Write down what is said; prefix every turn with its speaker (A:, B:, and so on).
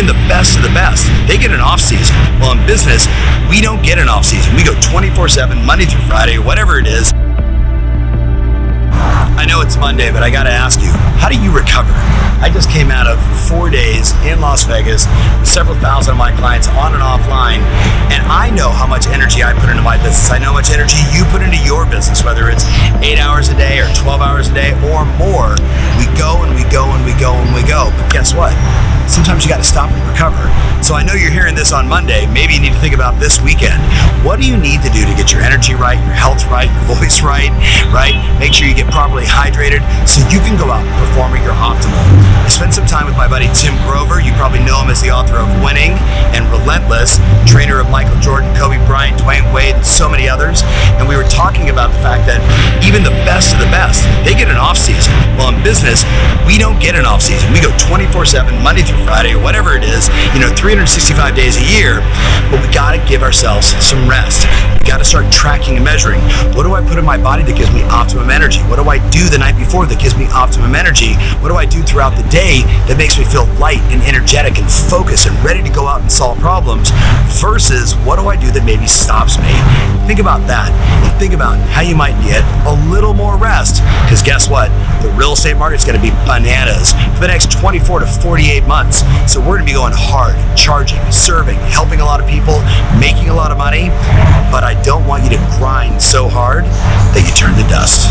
A: Even the best of the best, they get an off season. Well, in business, we don't get an off season. We go 24/7, Monday through Friday, whatever it is. I know it's Monday, but I gotta ask you, how do you recover? I just came out of 4 days in Las Vegas with several thousand of my clients on and offline, and I know how much energy I put into my business. I know how much energy you put into your business, whether it's 8 hours a day or 12 hours a day or more. We go and we go and we go and we go, but guess what? Sometimes you got to stop and recover. So I know you're hearing this on Monday. Maybe you need to think about this weekend. What do you need to do to get your energy right, your health right, your voice right? Make sure you get properly hydrated so you can go out and perform at your optimal. I spent some time with my buddy Tim Grover. You probably know him as the author of Winning and Relentless, trainer of Michael Jordan, Kobe Bryant, Dwayne Wade, and so many others. And we were talking about the fact that even the best of the best, they get an off season. Well, in business, we don't get an off season. We go 24/7, Monday through Friday, or whatever it is, 365 days a year, but we gotta give ourselves some rest. We gotta start tracking and measuring. What do I put in my body that gives me optimum energy? What do I do the night before that gives me optimum energy? What do I do throughout the day that makes me feel light and energetic and focused and ready to go out and solve problems? Versus what do I do that maybe stops me? Think about that, and think about how you might get a little more rest, because guess what? The real estate market's gonna be bananas for the next 24 to 48 months. So we're gonna be going hard, charging, serving, helping a lot of people, making a lot of money, but I don't want you to grind so hard that you turn to dust.